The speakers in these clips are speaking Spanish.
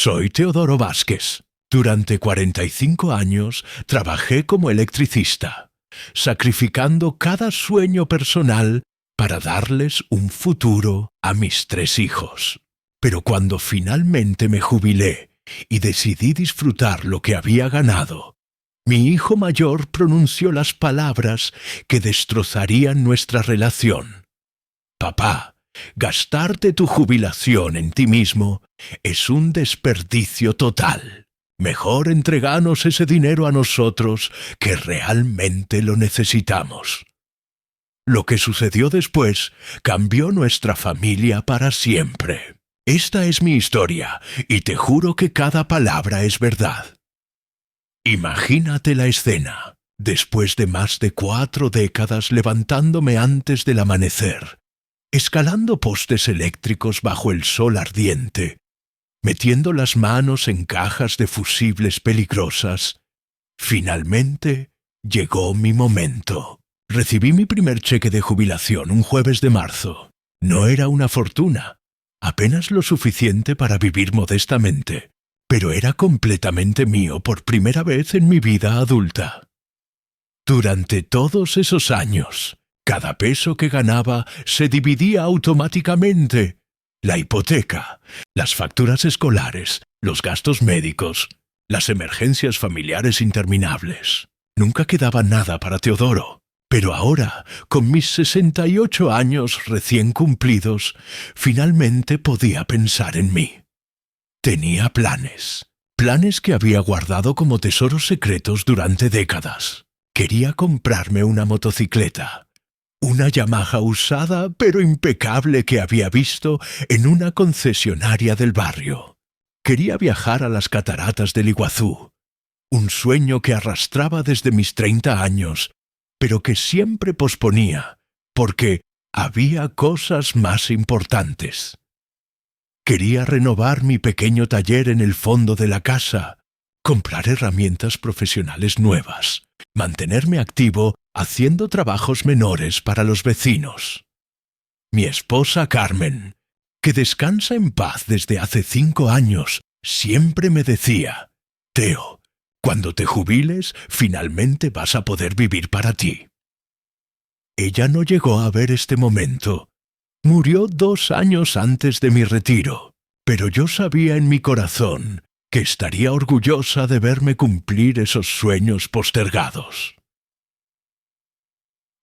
Soy Teodoro Vázquez. Durante 45 años trabajé como electricista, sacrificando cada sueño personal para darles un futuro a mis 3 hijos. Pero cuando finalmente me jubilé y decidí disfrutar lo que había ganado, mi hijo mayor pronunció las palabras que destrozarían nuestra relación. Papá, gastarte tu jubilación en ti mismo es un desperdicio total. Mejor entreganos ese dinero a nosotros que realmente lo necesitamos. Lo que sucedió después cambió nuestra familia para siempre. Esta es mi historia y te juro que cada palabra es verdad. Imagínate la escena. Después de más de 4 décadas levantándome antes del amanecer, escalando postes eléctricos bajo el sol ardiente, metiendo las manos en cajas de fusibles peligrosas, finalmente llegó mi momento. Recibí mi primer cheque de jubilación un jueves de marzo. No era una fortuna, apenas lo suficiente para vivir modestamente, pero era completamente mío por primera vez en mi vida adulta. Durante todos esos años, cada peso que ganaba se dividía automáticamente. La hipoteca, las facturas escolares, los gastos médicos, las emergencias familiares interminables. Nunca quedaba nada para Teodoro. Pero ahora, con mis 68 años recién cumplidos, finalmente podía pensar en mí. Tenía planes que había guardado como tesoros secretos durante décadas. Quería comprarme una motocicleta, una Yamaha usada pero impecable que había visto en una concesionaria del barrio. Quería viajar a las cataratas del Iguazú, un sueño que arrastraba desde mis 30 años, pero que siempre posponía, porque había cosas más importantes. Quería renovar mi pequeño taller en el fondo de la casa, comprar herramientas profesionales nuevas, mantenerme activo haciendo trabajos menores para los vecinos. Mi esposa Carmen, que descansa en paz desde hace 5 años, siempre me decía: «Teo, cuando te jubiles, finalmente vas a poder vivir para ti». Ella no llegó a ver este momento. Murió 2 años antes de mi retiro, pero yo sabía en mi corazón que estaría orgullosa de verme cumplir esos sueños postergados.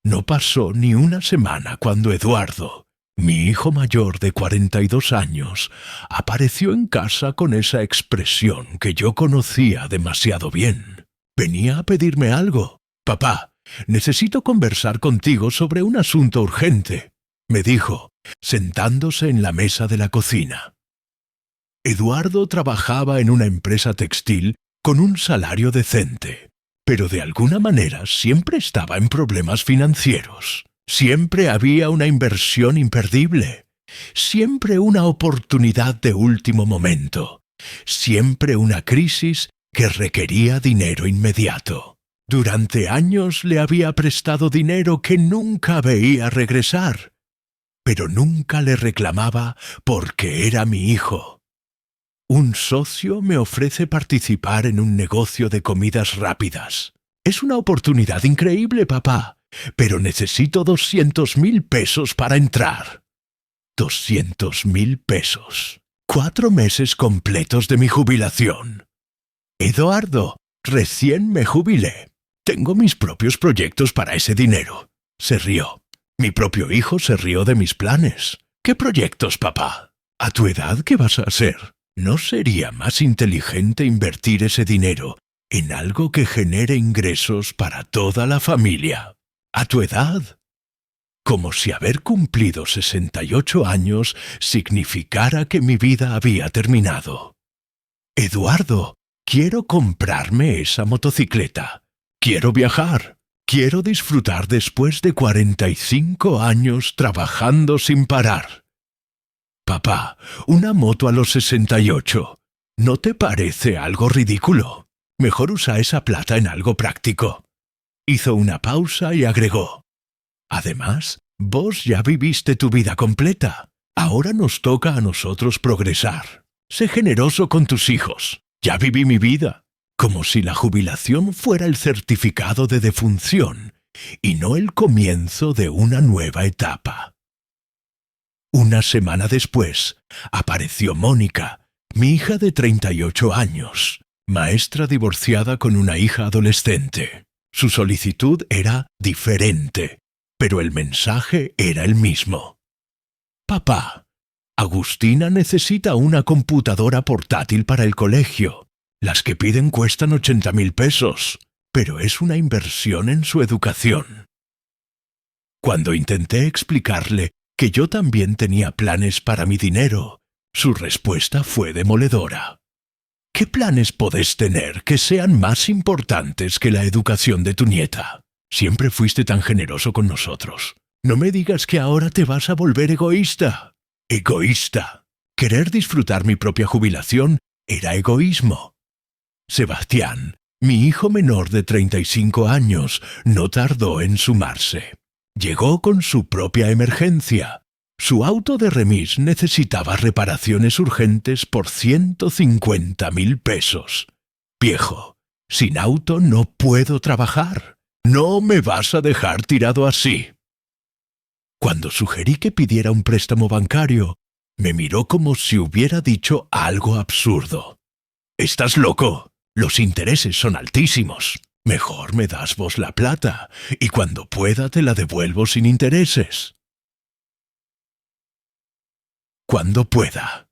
No pasó ni una semana cuando Eduardo, mi hijo mayor de 42 años, apareció en casa con esa expresión que yo conocía demasiado bien. Venía a pedirme algo. «Papá, necesito conversar contigo sobre un asunto urgente», me dijo, sentándose en la mesa de la cocina. Eduardo trabajaba en una empresa textil con un salario decente, pero de alguna manera siempre estaba en problemas financieros. Siempre había una inversión imperdible, siempre una oportunidad de último momento, siempre una crisis que requería dinero inmediato. Durante años le había prestado dinero que nunca veía regresar, pero nunca le reclamaba porque era mi hijo. Un socio me ofrece participar en un negocio de comidas rápidas. «Es una oportunidad increíble, papá, pero necesito 200.000 pesos para entrar». 200.000 pesos. 4 meses completos de mi jubilación. «Eduardo, recién me jubilé. Tengo mis propios proyectos para ese dinero». Se rió. Mi propio hijo se rió de mis planes. «¿Qué proyectos, papá? ¿A tu edad qué vas a hacer? ¿No sería más inteligente invertir ese dinero en algo que genere ingresos para toda la familia? ¿A tu edad?» Como si haber cumplido 68 años significara que mi vida había terminado. «Eduardo, quiero comprarme esa motocicleta. Quiero viajar. Quiero disfrutar después de 45 años trabajando sin parar». «Papá, una moto a los 68. ¿No te parece algo ridículo? Mejor usa esa plata en algo práctico». Hizo una pausa y agregó: «Además, vos ya viviste tu vida completa. Ahora nos toca a nosotros progresar. Sé generoso con tus hijos. Ya viví mi vida. Como si la jubilación fuera el certificado de defunción y no el comienzo de una nueva etapa. Una semana después, apareció Mónica, mi hija de 38 años, maestra divorciada con una hija adolescente. Su solicitud era diferente, pero el mensaje era el mismo. Papá, Agustina necesita una computadora portátil para el colegio. Las que piden cuestan 80.000 pesos, pero es una inversión en su educación. Cuando intenté explicarle que yo también tenía planes para mi dinero, su respuesta fue demoledora. ¿Qué planes podés tener que sean más importantes que la educación de tu nieta? Siempre fuiste tan generoso con nosotros. No me digas que ahora te vas a volver egoísta. Egoísta. Querer disfrutar mi propia jubilación era egoísmo. Sebastián, mi hijo menor de 35 años, no tardó en sumarse. Llegó con su propia emergencia. Su auto de remis necesitaba reparaciones urgentes por 150.000 pesos. Viejo, sin auto no puedo trabajar. No me vas a dejar tirado así. Cuando sugerí que pidiera un préstamo bancario, me miró como si hubiera dicho algo absurdo. «¿Estás loco? Los intereses son altísimos. Mejor me das vos la plata, y cuando pueda te la devuelvo sin intereses». Cuando pueda.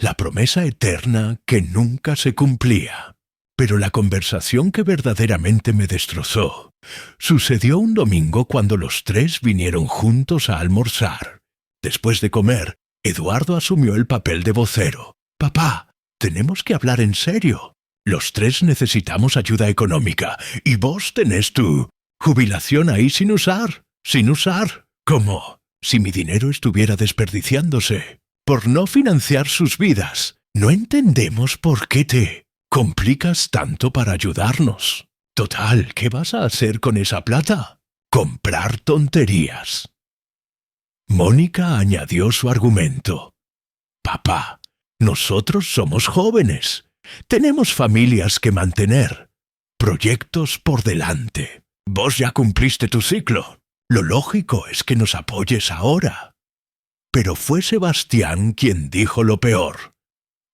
La promesa eterna que nunca se cumplía. Pero la conversación que verdaderamente me destrozó sucedió un domingo cuando los tres vinieron juntos a almorzar. Después de comer, Eduardo asumió el papel de vocero. «Papá, tenemos que hablar en serio. Los tres necesitamos ayuda económica y vos tenés tu jubilación ahí sin usar. Sin usar. ¿Cómo? Si mi dinero estuviera desperdiciándose por no financiar sus vidas. No entendemos por qué te complicas tanto para ayudarnos. Total, ¿qué vas a hacer con esa plata? Comprar tonterías». Mónica añadió su argumento. «Papá, nosotros somos jóvenes. Tenemos familias que mantener, proyectos por delante. Vos ya cumpliste tu ciclo. Lo lógico es que nos apoyes ahora». Pero fue Sebastián quien dijo lo peor.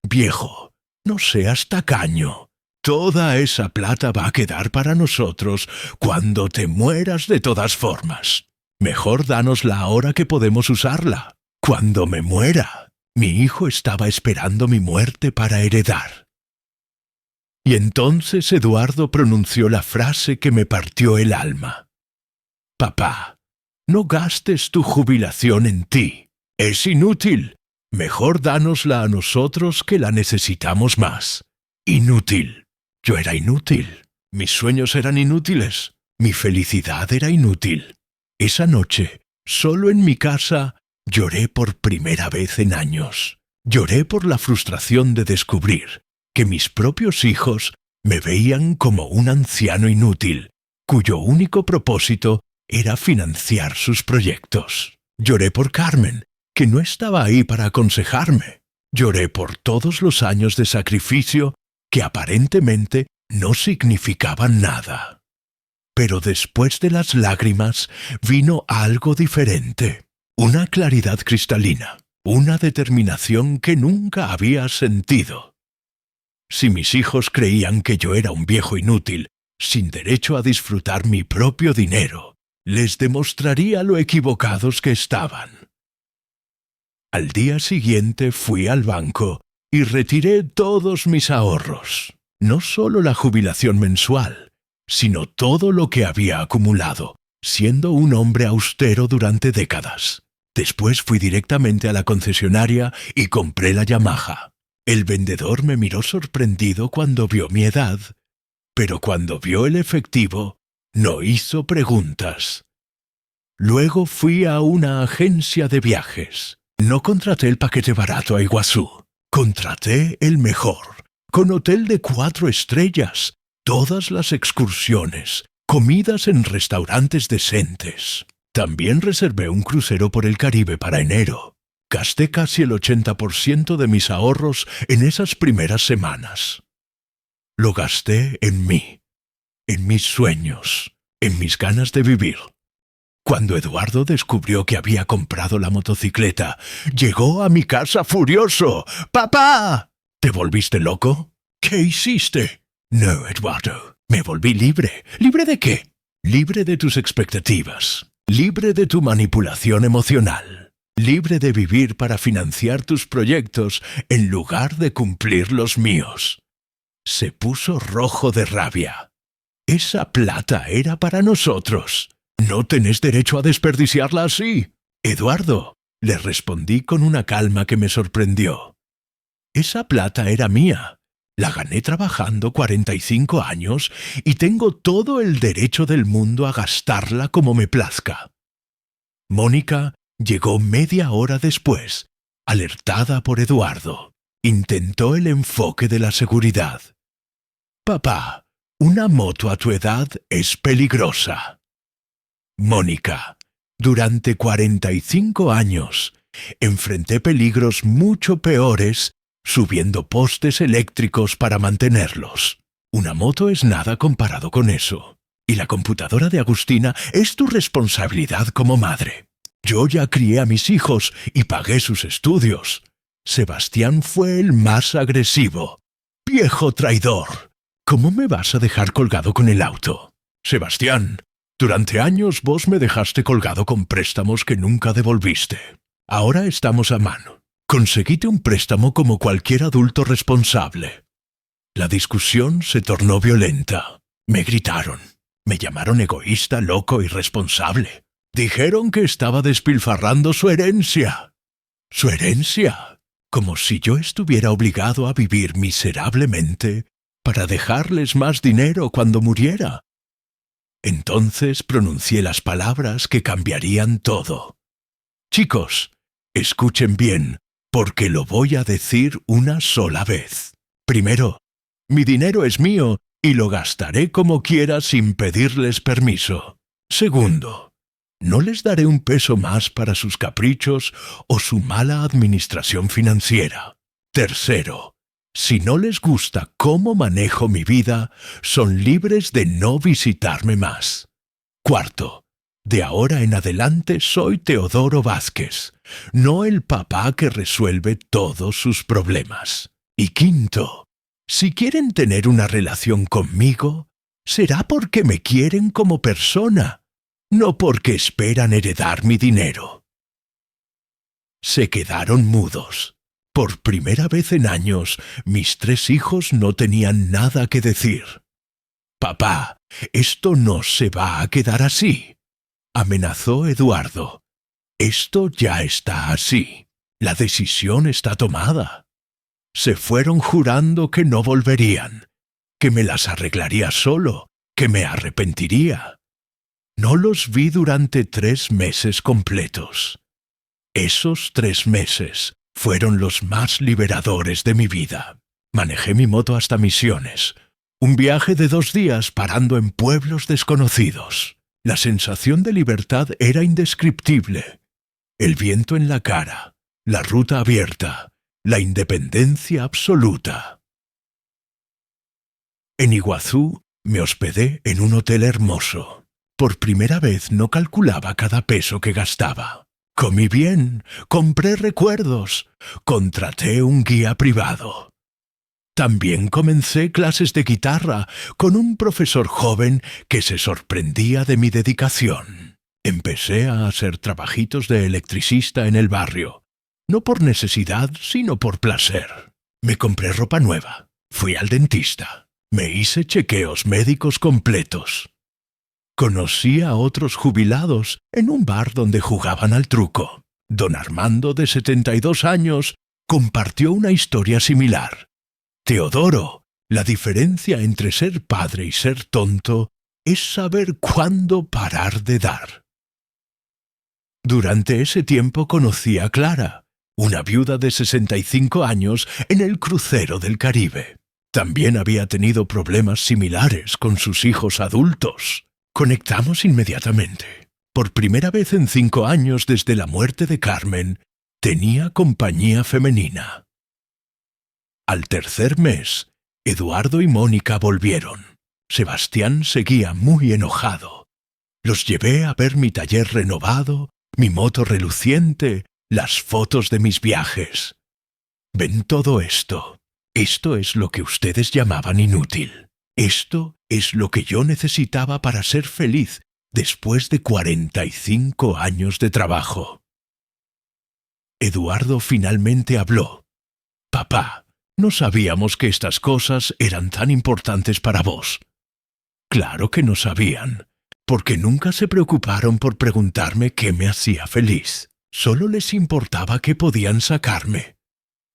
«Viejo, no seas tacaño. Toda esa plata va a quedar para nosotros cuando te mueras de todas formas. Mejor dánosla ahora que podemos usarla. Cuando me muera». Mi hijo estaba esperando mi muerte para heredar. Y entonces Eduardo pronunció la frase que me partió el alma. «Papá, no gastes tu jubilación en ti. Es inútil. Mejor dánosla a nosotros que la necesitamos más. Inútil». Yo era inútil. Mis sueños eran inútiles. Mi felicidad era inútil. Esa noche, solo en mi casa, lloré por primera vez en años. Lloré por la frustración de descubrir que mis propios hijos me veían como un anciano inútil, cuyo único propósito era financiar sus proyectos. Lloré por Carmen, que no estaba ahí para aconsejarme. Lloré por todos los años de sacrificio que aparentemente no significaban nada. Pero después de las lágrimas vino algo diferente, una claridad cristalina, una determinación que nunca había sentido. Si mis hijos creían que yo era un viejo inútil, sin derecho a disfrutar mi propio dinero, les demostraría lo equivocados que estaban. Al día siguiente fui al banco y retiré todos mis ahorros, no solo la jubilación mensual, sino todo lo que había acumulado, siendo un hombre austero durante décadas. Después fui directamente a la concesionaria y compré la Yamaha. El vendedor me miró sorprendido cuando vio mi edad, pero cuando vio el efectivo, no hizo preguntas. Luego fui a una agencia de viajes. No contraté el paquete barato a Iguazú. Contraté el mejor, con hotel de 4 estrellas, todas las excursiones, comidas en restaurantes decentes. También reservé un crucero por el Caribe para enero. Gasté casi el 80% de mis ahorros en esas primeras semanas. Lo gasté en mí, en mis sueños, en mis ganas de vivir. Cuando Eduardo descubrió que había comprado la motocicleta, llegó a mi casa furioso. ¡Papá! ¿Te volviste loco? ¿Qué hiciste? No, Eduardo. Me volví libre. ¿Libre de qué? Libre de tus expectativas. Libre de tu manipulación emocional. Libre de vivir para financiar tus proyectos en lugar de cumplir los míos. Se puso rojo de rabia. Esa plata era para nosotros. No tenés derecho a desperdiciarla así. Eduardo, le respondí con una calma que me sorprendió. Esa plata era mía. La gané trabajando 45 años y tengo todo el derecho del mundo a gastarla como me plazca. Mónica llegó media hora después, alertada por Eduardo. Intentó el enfoque de la seguridad. Papá, una moto a tu edad es peligrosa. Mónica, durante 45 años enfrenté peligros mucho peores subiendo postes eléctricos para mantenerlos. Una moto es nada comparado con eso. Y la computadora de Agustina es tu responsabilidad como madre. Yo ya crié a mis hijos y pagué sus estudios. Sebastián fue el más agresivo. ¡Viejo traidor! ¿Cómo me vas a dejar colgado con el auto? Sebastián, durante años vos me dejaste colgado con préstamos que nunca devolviste. Ahora estamos a mano. Conseguite un préstamo como cualquier adulto responsable. La discusión se tornó violenta. Me gritaron. Me llamaron egoísta, loco, irresponsable. Dijeron que estaba despilfarrando su herencia. ¿Su herencia? Como si yo estuviera obligado a vivir miserablemente para dejarles más dinero cuando muriera. Entonces pronuncié las palabras que cambiarían todo. Chicos, escuchen bien, porque lo voy a decir una sola vez. Primero, mi dinero es mío y lo gastaré como quiera sin pedirles permiso. Segundo, no les daré un peso más para sus caprichos o su mala administración financiera. Tercero, si no les gusta cómo manejo mi vida, son libres de no visitarme más. Cuarto, de ahora en adelante soy Teodoro Vázquez, no el papá que resuelve todos sus problemas. Y quinto, si quieren tener una relación conmigo, será porque me quieren como persona, no porque esperan heredar mi dinero. Se quedaron mudos. Por primera vez en años, mis 3 hijos no tenían nada que decir. Papá, esto no se va a quedar así, amenazó Eduardo. Esto ya está así. La decisión está tomada. Se fueron jurando que no volverían, que me las arreglaría solo, que me arrepentiría. No los vi durante 3 meses completos. Esos 3 meses fueron los más liberadores de mi vida. Manejé mi moto hasta Misiones, un viaje de 2 días parando en pueblos desconocidos. La sensación de libertad era indescriptible. El viento en la cara, la ruta abierta, la independencia absoluta. En Iguazú me hospedé en un hotel hermoso. Por primera vez no calculaba cada peso que gastaba. Comí bien, compré recuerdos, contraté un guía privado. También comencé clases de guitarra con un profesor joven que se sorprendía de mi dedicación. Empecé a hacer trabajitos de electricista en el barrio, no por necesidad, sino por placer. Me compré ropa nueva, fui al dentista, me hice chequeos médicos completos. Conocí a otros jubilados en un bar donde jugaban al truco. Don Armando, de 72 años, compartió una historia similar. Teodoro, la diferencia entre ser padre y ser tonto es saber cuándo parar de dar. Durante ese tiempo conocí a Clara, una viuda de 65 años en el crucero del Caribe. También había tenido problemas similares con sus hijos adultos. Conectamos inmediatamente. Por primera vez en 5 años desde la muerte de Carmen, Tenía compañía femenina. Al tercer mes, Eduardo y Mónica volvieron. Sebastián seguía muy enojado. Los llevé a ver mi taller renovado, mi moto reluciente, las fotos de mis viajes. ¿Ven todo esto? Esto es lo que ustedes llamaban inútil. Esto es lo que yo necesitaba para ser feliz después de 45 años de trabajo. Eduardo finalmente habló. Papá, no sabíamos que estas cosas eran tan importantes para vos. Claro que no sabían, porque nunca se preocuparon por preguntarme qué me hacía feliz. Solo les importaba que podían sacarme.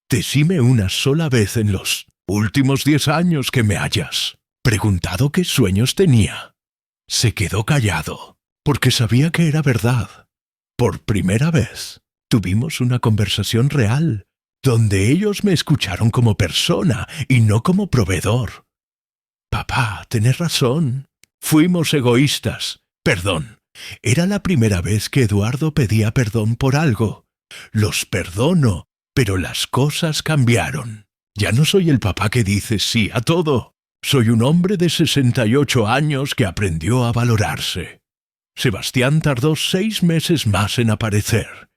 Decime una sola vez en los últimos 10 años que me hayas preguntado qué sueños tenía. Se quedó callado, porque sabía que era verdad. Por primera vez, tuvimos una conversación real, donde ellos me escucharon como persona y no como proveedor. Papá, tenés razón. Fuimos egoístas. Perdón. Era la primera vez que Eduardo pedía perdón por algo. Los perdono, pero las cosas cambiaron. Ya no soy el papá que dice sí a todo. Soy un hombre de 68 años que aprendió a valorarse. Sebastián tardó 6 meses más en aparecer,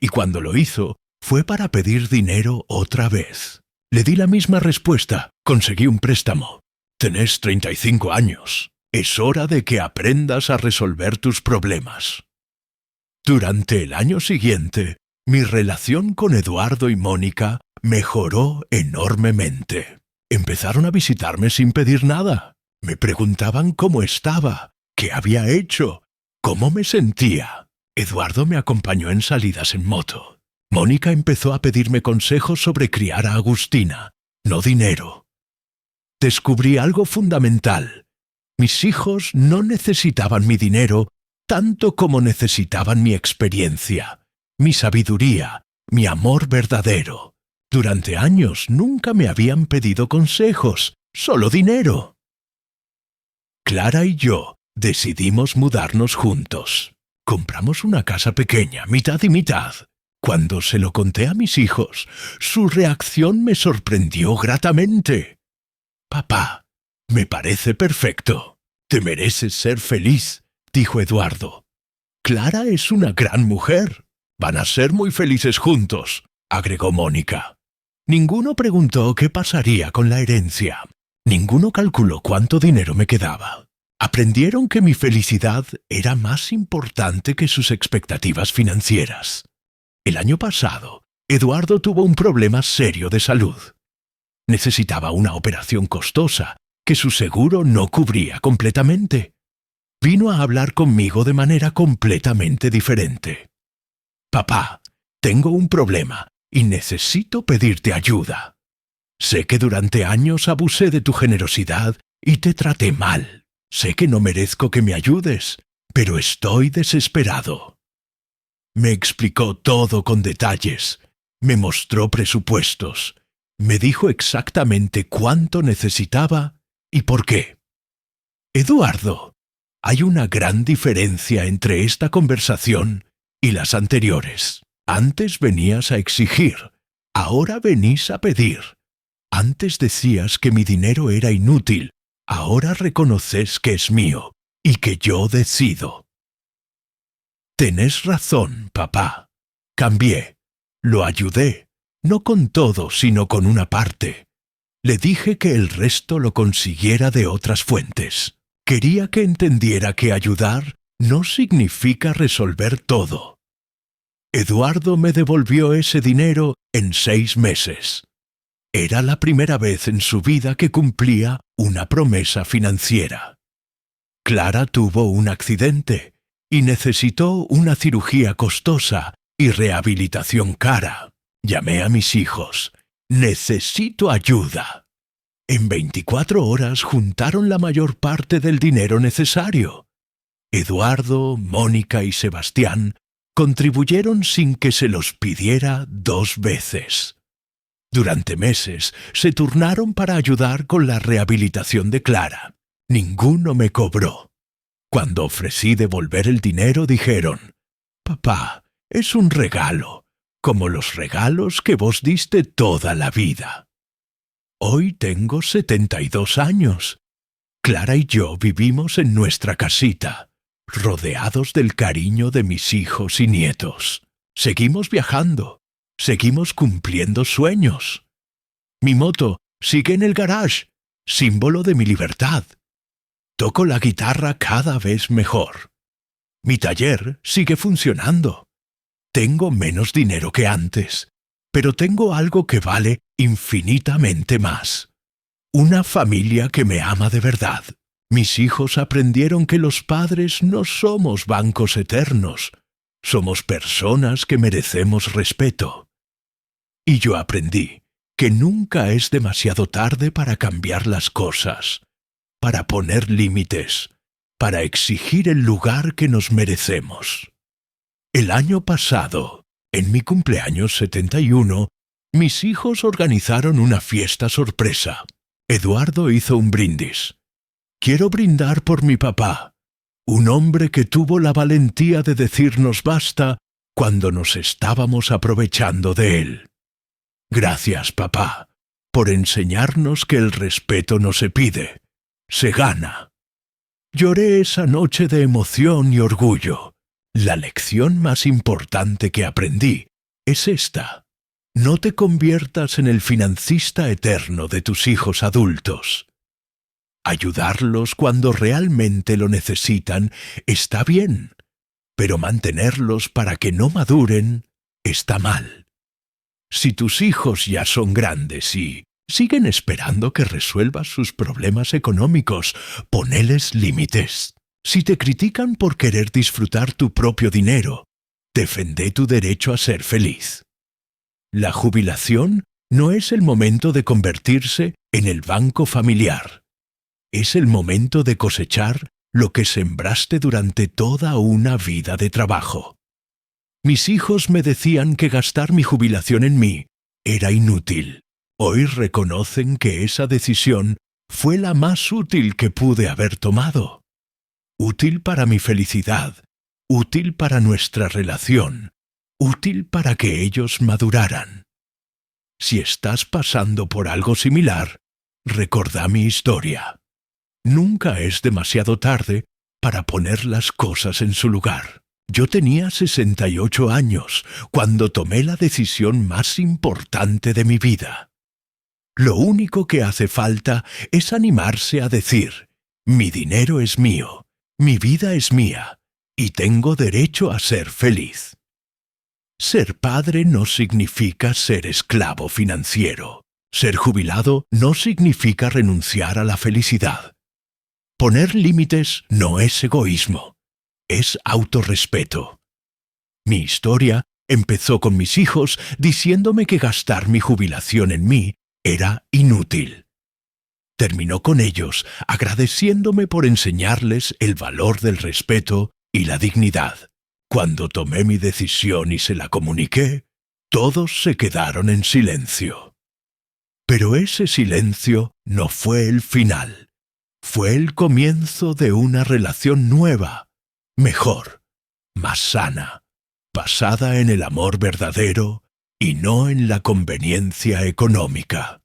y cuando lo hizo, fue para pedir dinero otra vez. Le di la misma respuesta. Conseguí un préstamo. Tenés 35 años. Es hora de que aprendas a resolver tus problemas. Durante el año siguiente, mi relación con Eduardo y Mónica mejoró enormemente. Empezaron a visitarme sin pedir nada. Me preguntaban cómo estaba, qué había hecho, cómo me sentía. Eduardo me acompañó en salidas en moto. Mónica empezó a pedirme consejos sobre criar a Agustina, no dinero. Descubrí algo fundamental. Mis hijos no necesitaban mi dinero tanto como necesitaban mi experiencia, mi sabiduría, mi amor verdadero. Durante años nunca me habían pedido consejos, solo dinero. Clara y yo decidimos mudarnos juntos. Compramos una casa pequeña, mitad y mitad. Cuando se lo conté a mis hijos, su reacción me sorprendió gratamente. Papá, me parece perfecto. Te mereces ser feliz, dijo Eduardo. Clara es una gran mujer. Van a ser muy felices juntos, agregó Mónica. Ninguno preguntó qué pasaría con la herencia. Ninguno calculó cuánto dinero me quedaba. Aprendieron que mi felicidad era más importante que sus expectativas financieras. El año pasado, Eduardo tuvo un problema serio de salud. Necesitaba una operación costosa que su seguro no cubría completamente. Vino a hablar conmigo de manera completamente diferente. Papá, tengo un problema y necesito pedirte ayuda. Sé que durante años abusé de tu generosidad y te traté mal. Sé que no merezco que me ayudes, pero estoy desesperado. Me explicó todo con detalles. Me mostró presupuestos. Me dijo exactamente cuánto necesitaba y por qué. Eduardo, hay una gran diferencia entre esta conversación y las anteriores. Antes venías a exigir, ahora venís a pedir. Antes decías que mi dinero era inútil, ahora reconoces que es mío y que yo decido. Tenés razón, papá. Cambié. Lo ayudé, no con todo, sino con una parte. Le dije que el resto lo consiguiera de otras fuentes. Quería que entendiera que ayudar no significa resolver todo. Eduardo me devolvió ese dinero en 6 meses. Era la primera vez en su vida que cumplía una promesa financiera. Clara tuvo un accidente y necesitó una cirugía costosa y rehabilitación cara. Llamé a mis hijos. Necesito ayuda. En 24 horas juntaron la mayor parte del dinero necesario. Eduardo, Mónica y Sebastián contribuyeron sin que se los pidiera 2 veces. Durante meses se turnaron para ayudar con la rehabilitación de Clara. Ninguno me cobró. Cuando ofrecí devolver el dinero dijeron: «Papá, es un regalo. como los regalos que vos diste toda la vida. Hoy tengo 72 años. Clara y yo vivimos en nuestra casita, rodeados del cariño de mis hijos y nietos. Seguimos viajando, seguimos cumpliendo sueños. Mi moto sigue en el garage, símbolo de mi libertad. Toco la guitarra cada vez mejor. Mi taller sigue funcionando. Tengo menos dinero que antes, pero tengo algo que vale infinitamente más. Una familia que me ama de verdad. Mis hijos aprendieron que los padres no somos bancos eternos, somos personas que merecemos respeto. Y yo aprendí que nunca es demasiado tarde para cambiar las cosas, para poner límites, para exigir el lugar que nos merecemos. El año pasado, en mi cumpleaños 71, mis hijos organizaron una fiesta sorpresa. Eduardo hizo un brindis. Quiero brindar por mi papá, un hombre que tuvo la valentía de decirnos basta cuando nos estábamos aprovechando de él. Gracias, papá, por enseñarnos que el respeto no se pide, se gana. Lloré esa noche de emoción y orgullo. La lección más importante que aprendí es esta. No te conviertas en el financista eterno de tus hijos adultos. Ayudarlos cuando realmente lo necesitan está bien, pero mantenerlos para que no maduren está mal. Si tus hijos ya son grandes y siguen esperando que resuelvas sus problemas económicos, poneles límites. Si te critican por querer disfrutar tu propio dinero, defende tu derecho a ser feliz. La jubilación no es el momento de convertirse en el banco familiar. Es el momento de cosechar lo que sembraste durante toda una vida de trabajo. Mis hijos me decían que gastar mi jubilación en mí era inútil. Hoy reconocen que esa decisión fue la más útil que pude haber tomado. Útil para mi felicidad, útil para nuestra relación, útil para que ellos maduraran. Si estás pasando por algo similar, recordá mi historia. Nunca es demasiado tarde para poner las cosas en su lugar. Yo tenía 68 años cuando tomé la decisión más importante de mi vida. Lo único que hace falta es animarse a decir, mi dinero es mío. Mi vida es mía, y tengo derecho a ser feliz. Ser padre no significa ser esclavo financiero. Ser jubilado no significa renunciar a la felicidad. Poner límites no es egoísmo, es autorrespeto. Mi historia empezó con mis hijos diciéndome que gastar mi jubilación en mí era inútil. Terminó con ellos agradeciéndome por enseñarles el valor del respeto y la dignidad. Cuando tomé mi decisión y se la comuniqué, todos se quedaron en silencio. Pero ese silencio no fue el final. Fue el comienzo de una relación nueva, mejor, más sana, basada en el amor verdadero y no en la conveniencia económica.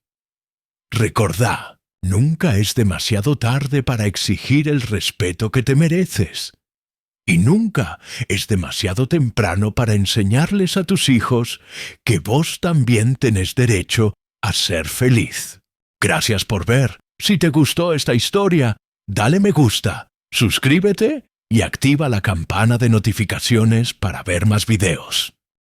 Recordá, nunca es demasiado tarde para exigir el respeto que te mereces. Y nunca es demasiado temprano para enseñarles a tus hijos que vos también tenés derecho a ser feliz. Gracias por ver. Si te gustó esta historia, dale me gusta, suscríbete y activa la campana de notificaciones para ver más videos.